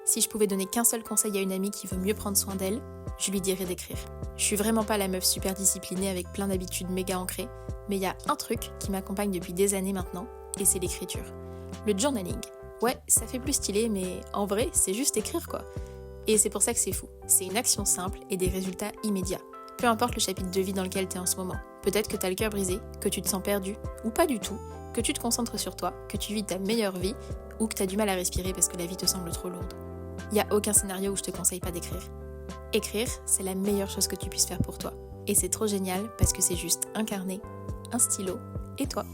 Si je pouvais donner qu'un seul conseil à une amie qui veut mieux prendre soin d'elle, je lui dirais d'écrire. Je suis vraiment pas la meuf super disciplinée avec plein d'habitudes méga ancrées, mais il y a un truc qui m'accompagne depuis des années maintenant, et c'est l'écriture. Le journaling. Ouais, ça fait plus stylé, mais en vrai, c'est juste écrire quoi. Et c'est pour ça que c'est fou. C'est une action simple et des résultats immédiats. Peu importe le chapitre de vie dans lequel t'es en ce moment. Peut-être que t'as le cœur brisé, que tu te sens perdu, ou pas du tout, que tu te concentres sur toi, que tu vis ta meilleure vie, ou que t'as du mal à respirer parce que la vie te semble trop lourde. Il n'y a aucun scénario où je te conseille pas d'écrire. Écrire, c'est la meilleure chose que tu puisses faire pour toi. Et c'est trop génial parce que c'est juste un carnet, un stylo et toi.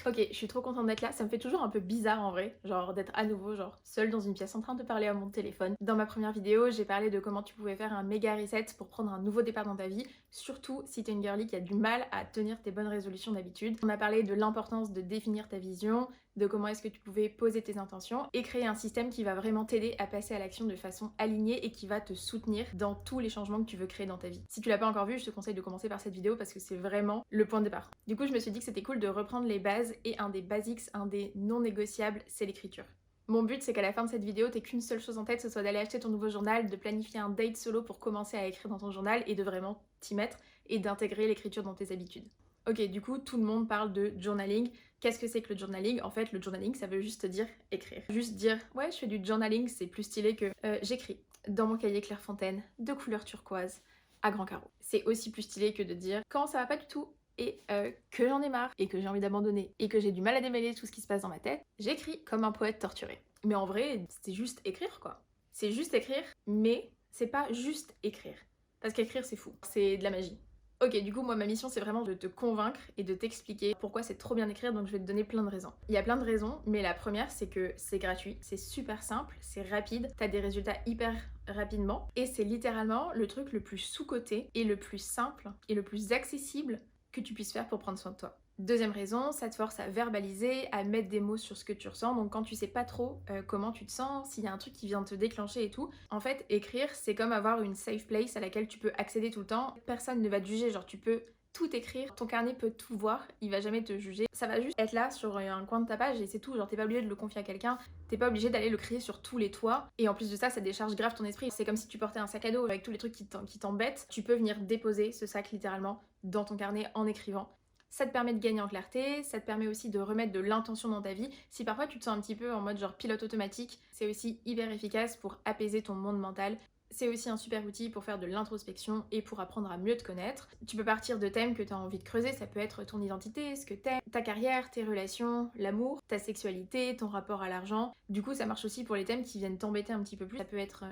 Ok, je suis trop contente d'être là. Ça me fait toujours un peu bizarre en vrai, genre d'être à nouveau seule dans une pièce en train de parler à mon téléphone. Dans ma première vidéo, j'ai parlé de comment tu pouvais faire un méga reset pour prendre un nouveau départ dans ta vie, surtout si t'es une girly qui a du mal à tenir tes bonnes résolutions d'habitude. On a parlé de l'importance de définir ta vision, de comment est-ce que tu pouvais poser tes intentions et créer un système qui va vraiment t'aider à passer à l'action de façon alignée et qui va te soutenir dans tous les changements que tu veux créer dans ta vie. Si tu l'as pas encore vu, je te conseille de commencer par cette vidéo parce que c'est vraiment le point de départ. Du coup, je me suis dit que c'était cool de reprendre les bases et un des basics, un des non négociables, c'est l'écriture. Mon but, c'est qu'à la fin de cette vidéo, t'aies qu'une seule chose en tête, ce soit d'aller acheter ton nouveau journal, de planifier un date solo pour commencer à écrire dans ton journal et de vraiment t'y mettre et d'intégrer l'écriture dans tes habitudes. Ok, du coup, tout le monde parle de journaling. Qu'est-ce que c'est que le journaling? En fait, le journaling, ça veut juste dire écrire. Juste dire, ouais, je fais du journaling, c'est plus stylé que j'écris dans mon cahier Clairefontaine, de couleur turquoise, à grands carreaux. C'est aussi plus stylé que de dire, quand ça va pas du tout, et que j'en ai marre, et que j'ai envie d'abandonner, et que j'ai du mal à démêler tout ce qui se passe dans ma tête, j'écris comme un poète torturé. Mais en vrai, c'est juste écrire, quoi. C'est juste écrire, mais c'est pas juste écrire. Parce qu'écrire, c'est fou. C'est de la magie. Ok, du coup, moi, ma mission, c'est vraiment de te convaincre et de t'expliquer pourquoi c'est trop bien d'écrire, donc je vais te donner plein de raisons. Il y a plein de raisons, mais la première, c'est que c'est gratuit, c'est super simple, c'est rapide, t'as des résultats hyper rapidement, et c'est littéralement le truc le plus sous-coté et le plus simple et le plus accessible que tu puisses faire pour prendre soin de toi. Deuxième raison, ça te force à verbaliser, à mettre des mots sur ce que tu ressens. Donc quand tu sais pas trop comment tu te sens, s'il y a un truc qui vient te déclencher et tout, en fait écrire c'est comme avoir une safe place à laquelle tu peux accéder tout le temps. Personne ne va te juger, genre tu peux tout écrire, ton carnet peut tout voir, il va jamais te juger. Ça va juste être là sur un coin de ta page et c'est tout, genre t'es pas obligé de le confier à quelqu'un, t'es pas obligé d'aller le crier sur tous les toits. Et en plus de ça, ça décharge grave ton esprit. C'est comme si tu portais un sac à dos avec tous les trucs qui t'embêtent. Tu peux venir déposer ce sac littéralement dans ton carnet en écrivant. Ça te permet de gagner en clarté, ça te permet aussi de remettre de l'intention dans ta vie. Si parfois tu te sens un petit peu en mode genre pilote automatique, c'est aussi hyper efficace pour apaiser ton monde mental. C'est aussi un super outil pour faire de l'introspection et pour apprendre à mieux te connaître. Tu peux partir de thèmes que tu as envie de creuser, ça peut être ton identité, ce que t'aimes, ta carrière, tes relations, l'amour, ta sexualité, ton rapport à l'argent. Du coup, ça marche aussi pour les thèmes qui viennent t'embêter un petit peu plus. Ça peut être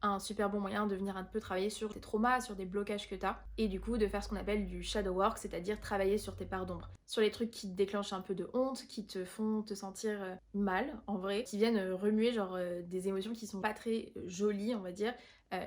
un super bon moyen de venir un peu travailler sur tes traumas, sur des blocages que t'as, et du coup de faire ce qu'on appelle du shadow work, c'est-à-dire travailler sur tes parts d'ombre, sur les trucs qui te déclenchent un peu de honte, qui te font te sentir mal en vrai, qui viennent remuer des émotions qui sont pas très jolies on va dire,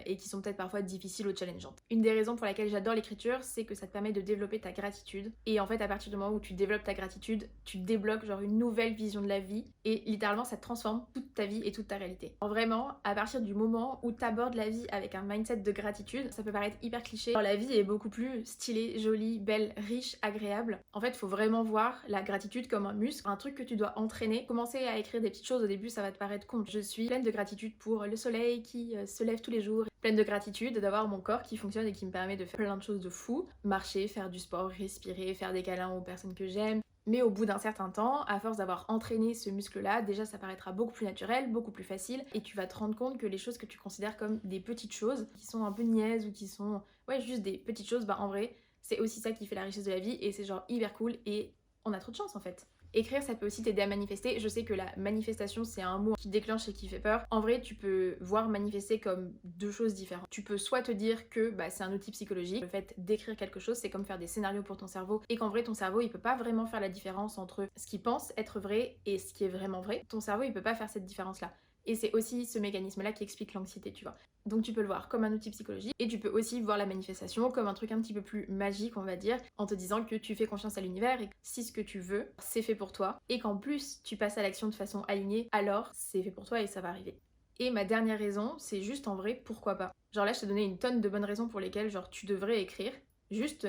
et qui sont peut-être parfois difficiles ou challengeantes. Une des raisons pour laquelle j'adore l'écriture, c'est que ça te permet de développer ta gratitude, et en fait à partir du moment où tu développes ta gratitude, tu débloques une nouvelle vision de la vie, et littéralement ça te transforme toute ta vie et toute ta réalité. Vraiment, à partir du moment où t'abordes la vie avec un mindset de gratitude, ça peut paraître hyper cliché, alors la vie est beaucoup plus stylée, jolie, belle, riche, agréable. En fait, faut vraiment voir la gratitude comme un muscle, un truc que tu dois entraîner. Commencer à écrire des petites choses au début, ça va te paraître con. Je suis pleine de gratitude pour le soleil qui se lève tous les jours, pleine de gratitude d'avoir mon corps qui fonctionne et qui me permet de faire plein de choses de fou, marcher, faire du sport, respirer, faire des câlins aux personnes que j'aime. Mais au bout d'un certain temps, à force d'avoir entraîné ce muscle-là, déjà ça paraîtra beaucoup plus naturel, beaucoup plus facile, et tu vas te rendre compte que les choses que tu considères comme des petites choses, qui sont un peu niaises ou qui sont juste des petites choses, bah en vrai, c'est aussi ça qui fait la richesse de la vie, et c'est hyper cool, et on a trop de chance en fait. Écrire, ça peut aussi t'aider à manifester. Je sais que la manifestation, c'est un mot qui déclenche et qui fait peur. En vrai, tu peux voir manifester comme deux choses différentes. Tu peux soit te dire que c'est un outil psychologique. Le fait d'écrire quelque chose, c'est comme faire des scénarios pour ton cerveau. Et qu'en vrai, ton cerveau, il peut pas vraiment faire la différence entre ce qu'il pense être vrai et ce qui est vraiment vrai. Ton cerveau, il peut pas faire cette différence-là. Et c'est aussi ce mécanisme-là qui explique l'anxiété, tu vois. Donc tu peux le voir comme un outil psychologique et tu peux aussi voir la manifestation comme un truc un petit peu plus magique, on va dire, en te disant que tu fais confiance à l'univers et que si ce que tu veux, c'est fait pour toi et qu'en plus tu passes à l'action de façon alignée, alors c'est fait pour toi et ça va arriver. Et ma dernière raison, c'est juste en vrai, pourquoi pas. Genre là, je t'ai donné une tonne de bonnes raisons pour lesquelles tu devrais écrire. Juste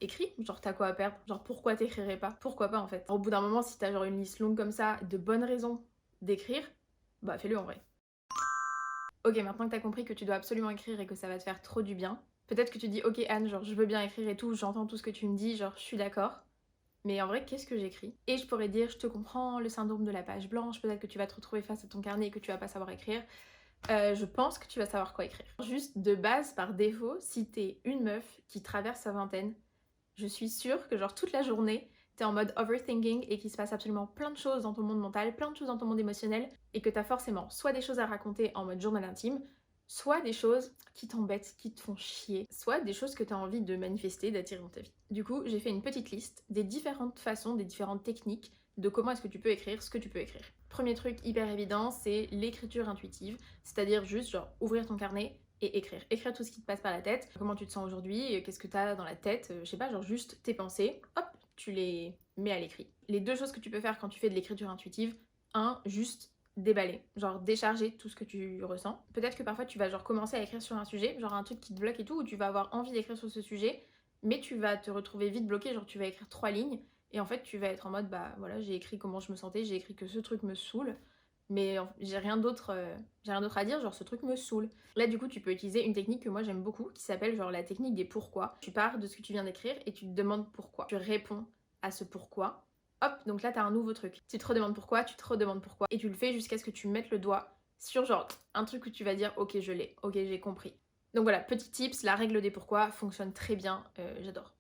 écris, t'as quoi à perdre, pourquoi t'écrirais pas, pourquoi pas en fait. Au bout d'un moment, si t'as une liste longue comme ça de bonnes raisons d'écrire, bah fais-le en vrai. Ok, maintenant que t'as compris que tu dois absolument écrire et que ça va te faire trop du bien, peut-être que tu dis ok Anne, genre je veux bien écrire et tout, j'entends tout ce que tu me dis, genre je suis d'accord. Mais en vrai, qu'est-ce que j'écris? Et je pourrais dire, je te comprends, le syndrome de la page blanche, peut-être que tu vas te retrouver face à ton carnet et que tu vas pas savoir écrire. Je pense que tu vas savoir quoi écrire. Juste de base, par défaut, si t'es une meuf qui traverse sa vingtaine, je suis sûre que genre toute la journée, t'es en mode overthinking et qu'il se passe absolument plein de choses dans ton monde mental, plein de choses dans ton monde émotionnel, et que t'as forcément soit des choses à raconter en mode journal intime, soit des choses qui t'embêtent, qui te font chier, soit des choses que t'as envie de manifester, d'attirer dans ta vie. Du coup, j'ai fait une petite liste des différentes façons, des différentes techniques de comment est-ce que tu peux écrire ce que tu peux écrire. Premier truc hyper évident, c'est l'écriture intuitive, c'est-à-dire juste genre ouvrir ton carnet et écrire. Écrire tout ce qui te passe par la tête, comment tu te sens aujourd'hui, qu'est-ce que t'as dans la tête, je sais pas, genre juste tes pensées, hop, tu les mets à l'écrit. Les deux choses que tu peux faire quand tu fais de l'écriture intuitive, un, juste déballer, genre décharger tout ce que tu ressens. Peut-être que parfois tu vas genre commencer à écrire sur un sujet, genre un truc qui te bloque et tout, où tu vas avoir envie d'écrire sur ce sujet, mais tu vas te retrouver vite bloqué, genre tu vas écrire 3 lignes, et en fait tu vas être en mode bah voilà, j'ai écrit comment je me sentais, j'ai écrit que ce truc me saoule, mais j'ai rien d'autre à dire, genre ce truc me saoule. Là du coup tu peux utiliser une technique que moi j'aime beaucoup qui s'appelle genre la technique des pourquoi. Tu pars de ce que tu viens d'écrire et tu te demandes pourquoi. Tu réponds à ce pourquoi. Hop, donc là t'as un nouveau truc. Tu te redemandes pourquoi, tu te redemandes pourquoi et tu le fais jusqu'à ce que tu mettes le doigt sur genre un truc où tu vas dire ok je l'ai, ok j'ai compris. Donc voilà, petit tips, la règle des pourquoi fonctionne très bien, j'adore.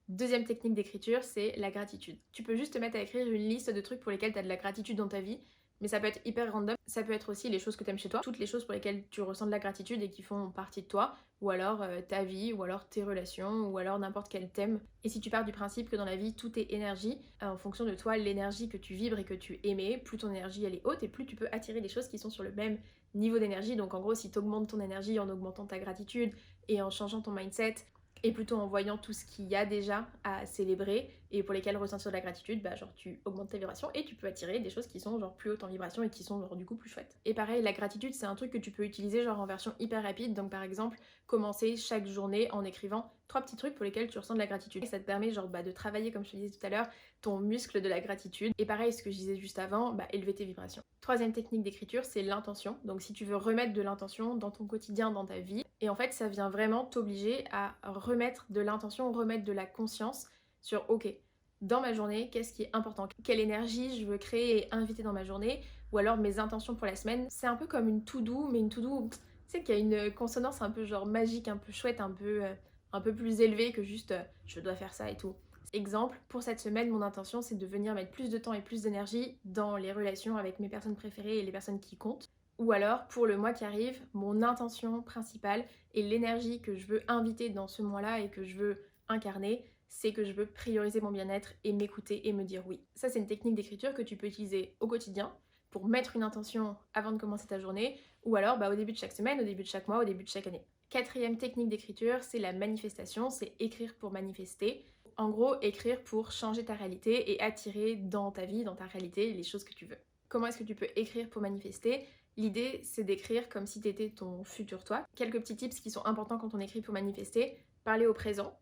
Deuxième technique d'écriture, c'est la gratitude. Tu peux juste te mettre à écrire une liste de trucs pour lesquels tu as de la gratitude dans ta vie, mais ça peut être hyper random. Ça peut être aussi les choses que tu aimes chez toi, toutes les choses pour lesquelles tu ressens de la gratitude et qui font partie de toi, ou alors ta vie, ou alors tes relations, ou alors n'importe quel thème. Et si tu pars du principe que dans la vie, tout est énergie, en fonction de toi, l'énergie que tu vibres et que tu émets, plus ton énergie elle est haute et plus tu peux attirer des choses qui sont sur le même niveau d'énergie. Donc en gros, si tu augmentes ton énergie en augmentant ta gratitude et en changeant ton mindset, et plutôt en voyant tout ce qu'il y a déjà à célébrer et pour lesquels ressentir de la gratitude, bah genre tu augmentes ta vibration et tu peux attirer des choses qui sont genre plus hautes en vibration et qui sont genre du coup plus chouettes. Et pareil, la gratitude c'est un truc que tu peux utiliser genre en version hyper rapide, donc par exemple commencer chaque journée en écrivant 3 petits trucs pour lesquels tu ressens de la gratitude. Et ça te permet genre bah, de travailler, comme je te disais tout à l'heure, ton muscle de la gratitude. Et pareil, ce que je disais juste avant, bah élever tes vibrations. Troisième technique d'écriture, c'est l'intention. Donc si tu veux remettre de l'intention dans ton quotidien, dans ta vie, et en fait ça vient vraiment t'obliger à remettre de l'intention, remettre de la conscience sur ok, dans ma journée, qu'est-ce qui est important, quelle énergie je veux créer et inviter dans ma journée, ou alors mes intentions pour la semaine. C'est un peu comme une to-do, mais une to-do, tu sais, qui a une consonance un peu genre magique, un peu chouette, un peu plus élevée que juste je dois faire ça et tout. Exemple, pour cette semaine, mon intention c'est de venir mettre plus de temps et plus d'énergie dans les relations avec mes personnes préférées et les personnes qui comptent. Ou alors, pour le mois qui arrive, mon intention principale et l'énergie que je veux inviter dans ce mois-là et que je veux incarner, c'est que je veux prioriser mon bien-être et m'écouter et me dire oui. Ça, c'est une technique d'écriture que tu peux utiliser au quotidien pour mettre une intention avant de commencer ta journée, ou alors bah, au début de chaque semaine, au début de chaque mois, au début de chaque année. Quatrième technique d'écriture, c'est la manifestation, c'est écrire pour manifester. En gros, écrire pour changer ta réalité et attirer dans ta vie, dans ta réalité, les choses que tu veux. Comment est-ce que tu peux écrire pour manifester? L'idée, c'est d'écrire comme si tu étais ton futur toi. Quelques petits tips qui sont importants quand on écrit pour manifester. Parler au présent.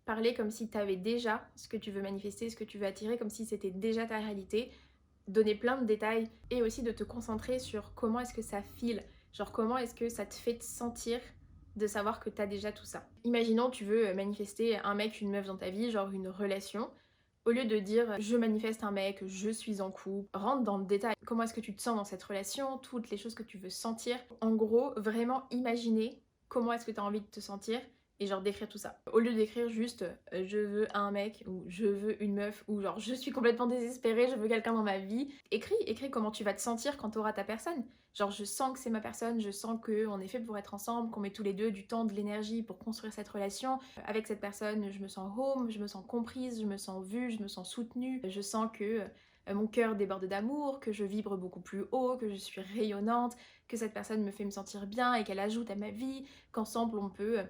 Parler comme si tu avais déjà ce que tu veux manifester, ce que tu veux attirer, comme si c'était déjà ta réalité. Donner plein de détails et aussi de te concentrer sur comment est-ce que ça file. Genre comment est-ce que ça te fait te sentir de savoir que t'as déjà tout ça. Imaginons tu veux manifester un mec, une meuf dans ta vie, genre une relation. Au lieu de dire je manifeste un mec, je suis en couple, rentre dans le détail. Comment est-ce que tu te sens dans cette relation, toutes les choses que tu veux sentir. En gros, vraiment imaginer comment est-ce que tu as envie de te sentir et genre d'écrire tout ça. Au lieu d'écrire juste je veux un mec ou je veux une meuf ou genre je suis complètement désespérée, je veux quelqu'un dans ma vie. Écris comment tu vas te sentir quand tu auras ta personne. Genre je sens que c'est ma personne, je sens qu'on est fait pour être ensemble, qu'on met tous les deux du temps, de l'énergie pour construire cette relation. Avec cette personne, je me sens home, je me sens comprise, je me sens vue, je me sens soutenue. Je sens que mon cœur déborde d'amour, que je vibre beaucoup plus haut, que je suis rayonnante, que cette personne me fait me sentir bien et qu'elle ajoute à ma vie, qu'ensemble on peut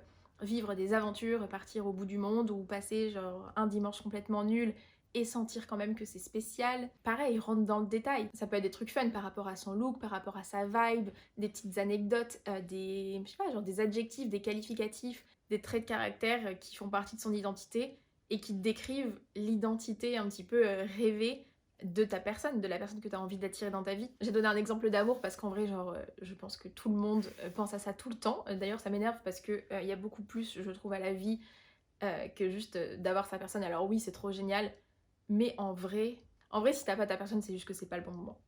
vivre des aventures, partir au bout du monde ou passer genre un dimanche complètement nul et sentir quand même que c'est spécial. Pareil, rentre dans le détail. Ça peut être des trucs fun par rapport à son look, par rapport à sa vibe, des petites anecdotes, des, je sais pas, genre des adjectifs, des qualificatifs, des traits de caractère qui font partie de son identité et qui décrivent l'identité un petit peu rêvée de ta personne, de la personne que tu as envie d'attirer dans ta vie. J'ai donné un exemple d'amour parce qu'en vrai, genre, je pense que tout le monde pense à ça tout le temps. D'ailleurs, ça m'énerve parce que il y a beaucoup plus, je trouve, à la vie que juste d'avoir sa personne. Alors oui, c'est trop génial, mais en vrai, si t'as pas ta personne, c'est juste que c'est pas le bon moment.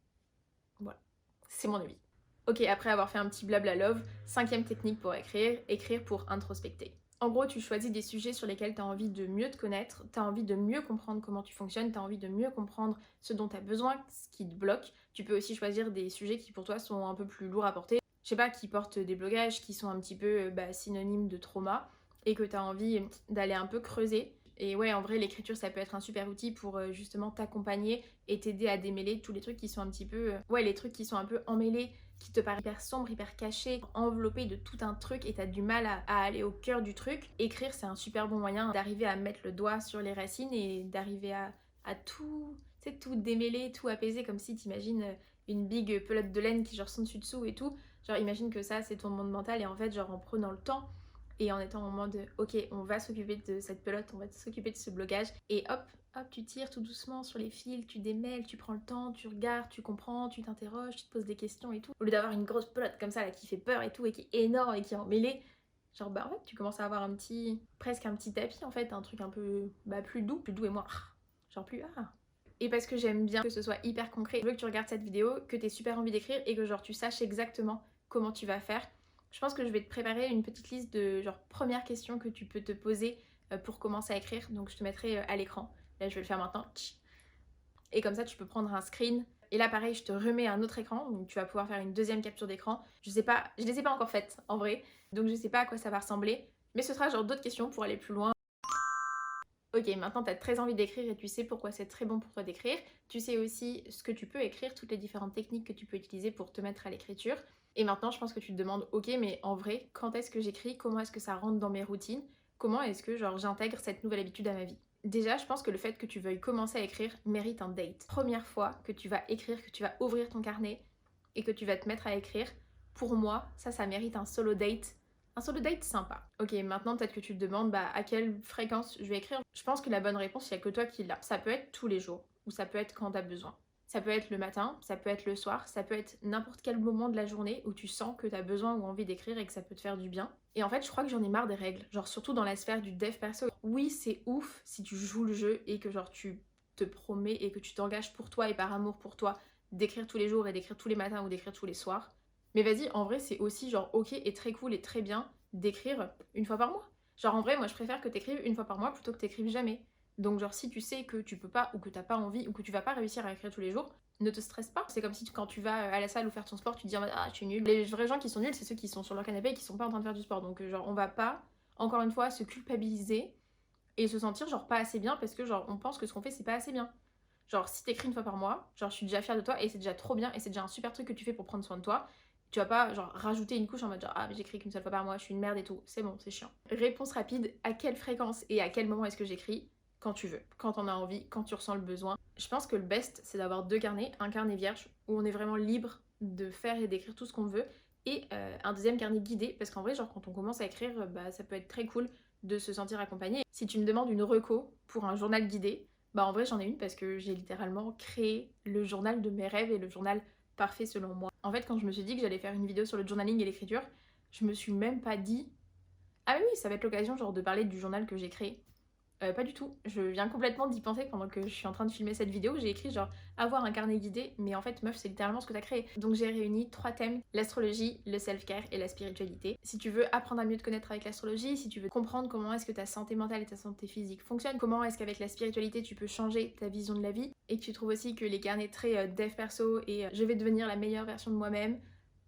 Voilà, c'est mon avis. Ok, après avoir fait un petit blabla love, 5e technique pour écrire, écrire pour introspecter. En gros, tu choisis des sujets sur lesquels tu as envie de mieux te connaître, tu as envie de mieux comprendre comment tu fonctionnes, tu as envie de mieux comprendre ce dont tu as besoin, ce qui te bloque. Tu peux aussi choisir des sujets qui pour toi sont un peu plus lourds à porter. Je sais pas, qui portent des blocages, qui sont un petit peu synonymes de trauma et que tu as envie d'aller un peu creuser. Et ouais, en vrai, l'écriture, ça peut être un super outil pour justement t'accompagner et t'aider à démêler tous les trucs qui sont un petit peu... ouais, les trucs qui sont un peu emmêlés, qui te paraissent hyper sombres, hyper cachés, enveloppés de tout un truc et t'as du mal à aller au cœur du truc. Écrire, c'est un super bon moyen d'arriver à mettre le doigt sur les racines et d'arriver à tout, tu sais, tout démêler, tout apaiser, comme si t'imagines une big pelote de laine qui genre sont dessus-dessous et tout. Genre imagine que ça, c'est ton monde mental et en fait, genre en prenant le temps et en étant en mode ok, on va s'occuper de cette pelote, on va s'occuper de ce blocage et hop, tu tires tout doucement sur les fils, tu démêles, tu prends le temps, tu regardes, tu comprends, tu t'interroges, tu te poses des questions et tout. Au lieu d'avoir une grosse pelote comme ça là qui fait peur et tout et qui est énorme et qui est emmêlée, genre bah en fait tu commences à avoir presque un petit tapis en fait, un truc un peu plus doux et moins genre plus Et parce que j'aime bien que ce soit hyper concret, je veux que tu regardes cette vidéo, que tu aies super envie d'écrire et que genre tu saches exactement comment tu vas faire. Je pense que je vais te préparer une petite liste de genre premières questions que tu peux te poser pour commencer à écrire. Donc je te mettrai à l'écran. Là je vais le faire maintenant. Et comme ça tu peux prendre un screen. Et là pareil je te remets un autre écran. Donc tu vas pouvoir faire une deuxième capture d'écran. Je sais pas, je les ai pas encore faites en vrai. Donc je sais pas à quoi ça va ressembler. Mais ce sera genre d'autres questions pour aller plus loin. Ok, maintenant tu as très envie d'écrire et tu sais pourquoi c'est très bon pour toi d'écrire. Tu sais aussi ce que tu peux écrire, toutes les différentes techniques que tu peux utiliser pour te mettre à l'écriture. Et maintenant, je pense que tu te demandes, ok, mais en vrai, quand est-ce que j'écris? Comment est-ce que ça rentre dans mes routines? Comment est-ce que genre j'intègre cette nouvelle habitude à ma vie? Déjà, je pense que le fait que tu veuilles commencer à écrire mérite un date. Première fois que tu vas écrire, que tu vas ouvrir ton carnet et que tu vas te mettre à écrire, pour moi, ça mérite un solo date sympa. Ok, maintenant peut-être que tu te demandes à quelle fréquence je vais écrire. Je pense que la bonne réponse, il n'y a que toi qui l'a. Ça peut être tous les jours ou ça peut être quand tu as besoin. Ça peut être le matin, ça peut être le soir, ça peut être n'importe quel moment de la journée où tu sens que tu as besoin ou envie d'écrire et que ça peut te faire du bien. Et en fait, je crois que j'en ai marre des règles, genre surtout dans la sphère du dev perso. Oui, c'est ouf si tu joues le jeu et que genre tu te promets et que tu t'engages pour toi et par amour pour toi d'écrire tous les jours et d'écrire tous les matins ou d'écrire tous les soirs. Mais vas-y, en vrai, c'est aussi genre ok et très cool et très bien d'écrire une fois par mois. Genre en vrai, moi je préfère que t'écrives une fois par mois plutôt que t'écrives jamais. Donc genre si tu sais que tu peux pas ou que t'as pas envie ou que tu vas pas réussir à écrire tous les jours, ne te stresse pas. C'est comme si quand tu vas à la salle ou faire ton sport, tu te dis ah je suis nulle. Les vrais gens qui sont nuls, c'est ceux qui sont sur leur canapé et qui sont pas en train de faire du sport. Donc genre on va pas, encore une fois, se culpabiliser et se sentir genre pas assez bien parce que genre on pense que ce qu'on fait c'est pas assez bien. Genre si t'écris une fois par mois, genre je suis déjà fière de toi et c'est déjà trop bien et c'est déjà un super truc que tu fais pour prendre soin de toi. Tu vas pas genre rajouter une couche en mode genre ah mais j'écris qu'une seule fois par mois, je suis une merde et tout. C'est bon, c'est chiant. Réponse rapide, à quelle fréquence et à quel moment est-ce que j'écris? Quand tu veux, quand on a envie, quand tu ressens le besoin. Je pense que le best c'est d'avoir deux carnets, un carnet vierge où on est vraiment libre de faire et d'écrire tout ce qu'on veut et un deuxième carnet guidé parce qu'en vrai genre quand on commence à écrire ça peut être très cool de se sentir accompagné. Si tu me demandes une reco pour un journal guidé, en vrai j'en ai une parce que j'ai littéralement créé le journal de mes rêves et le journal parfait selon moi. En fait quand je me suis dit que j'allais faire une vidéo sur le journaling et l'écriture, je me suis même pas dit ah oui ça va être l'occasion genre de parler du journal que j'ai créé. Pas du tout, je viens complètement d'y penser pendant que je suis en train de filmer cette vidéo, j'ai écrit genre avoir un carnet guidé, mais en fait meuf c'est littéralement ce que t'as créé. Donc j'ai réuni 3 thèmes, l'astrologie, le self-care et la spiritualité. Si tu veux apprendre à mieux te connaître avec l'astrologie, si tu veux comprendre comment est-ce que ta santé mentale et ta santé physique fonctionnent, comment est-ce qu'avec la spiritualité tu peux changer ta vision de la vie, et que tu trouves aussi que les carnets très dev perso et je vais devenir la meilleure version de moi-même,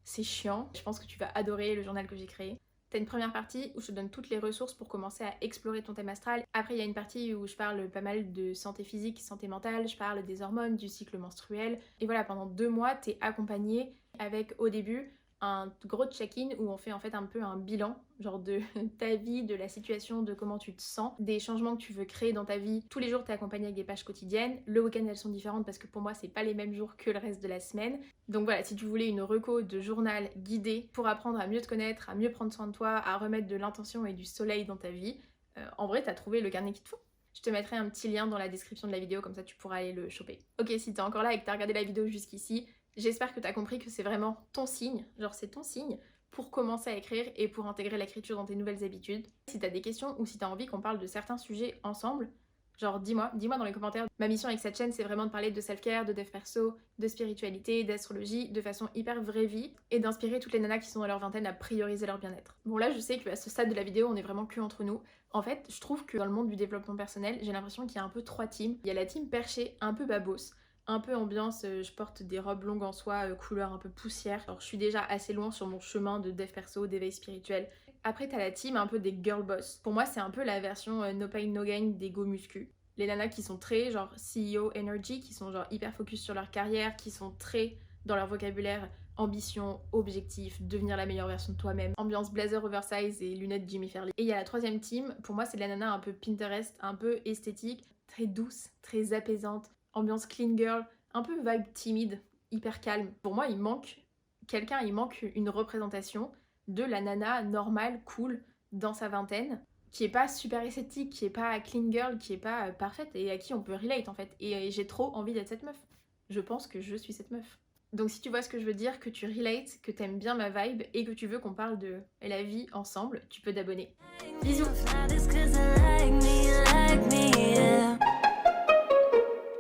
c'est chiant, je pense que tu vas adorer le journal que j'ai créé. T'as une première partie où je te donne toutes les ressources pour commencer à explorer ton thème astral. Après, il y a une partie où je parle pas mal de santé physique, santé mentale, je parle des hormones, du cycle menstruel. Et voilà, pendant 2 mois, t'es accompagnée avec au début un gros check-in où on fait en fait un peu un bilan, genre de ta vie, de la situation, de comment tu te sens, des changements que tu veux créer dans ta vie. Tous les jours, t'es accompagnée avec des pages quotidiennes. Le week-end, elles sont différentes parce que pour moi, c'est pas les mêmes jours que le reste de la semaine. Donc voilà, si tu voulais une reco de journal guidé pour apprendre à mieux te connaître, à mieux prendre soin de toi, à remettre de l'intention et du soleil dans ta vie, en vrai, t'as trouvé le carnet qu'il te faut. Je te mettrai un petit lien dans la description de la vidéo, comme ça tu pourras aller le choper. Ok, si t'es encore là et que t'as regardé la vidéo jusqu'ici, j'espère que t'as compris que c'est vraiment ton signe, genre c'est ton signe pour commencer à écrire et pour intégrer l'écriture dans tes nouvelles habitudes. Si t'as des questions ou si t'as envie qu'on parle de certains sujets ensemble, genre dis-moi dans les commentaires. Ma mission avec cette chaîne, c'est vraiment de parler de self-care, de dev perso, de spiritualité, d'astrologie, de façon hyper vraie vie, et d'inspirer toutes les nanas qui sont dans leur vingtaine à prioriser leur bien-être. Bon là, je sais qu'à ce stade de la vidéo, on est vraiment que entre nous. En fait, je trouve que dans le monde du développement personnel, j'ai l'impression qu'il y a un peu 3 teams. Il y a la team perchée, un peu babos, un peu ambiance, je porte des robes longues en soie, couleur un peu poussière. Alors je suis déjà assez loin sur mon chemin de dev perso, d'éveil spirituel. Après t'as la team un peu des girl boss. Pour moi c'est un peu la version no pain no gain des go muscu. Les nanas qui sont très genre CEO energy, qui sont genre hyper focus sur leur carrière, qui sont très dans leur vocabulaire ambition, objectif, devenir la meilleure version de toi-même, ambiance blazer oversize et lunettes Jimmy Fairley. Et il y a la troisième team, pour moi c'est la nana un peu Pinterest, un peu esthétique, très douce, très apaisante, ambiance clean girl, un peu vibe timide, hyper calme. Pour moi il manque une représentation de la nana normale, cool, dans sa vingtaine, qui est pas super esthétique, qui est pas clean girl, qui est pas parfaite et à qui on peut relate en fait. Et j'ai trop envie d'être cette meuf. Je pense que je suis cette meuf. Donc si tu vois ce que je veux dire, que tu relates, que t'aimes bien ma vibe et que tu veux qu'on parle de la vie ensemble, tu peux t'abonner. Bisous!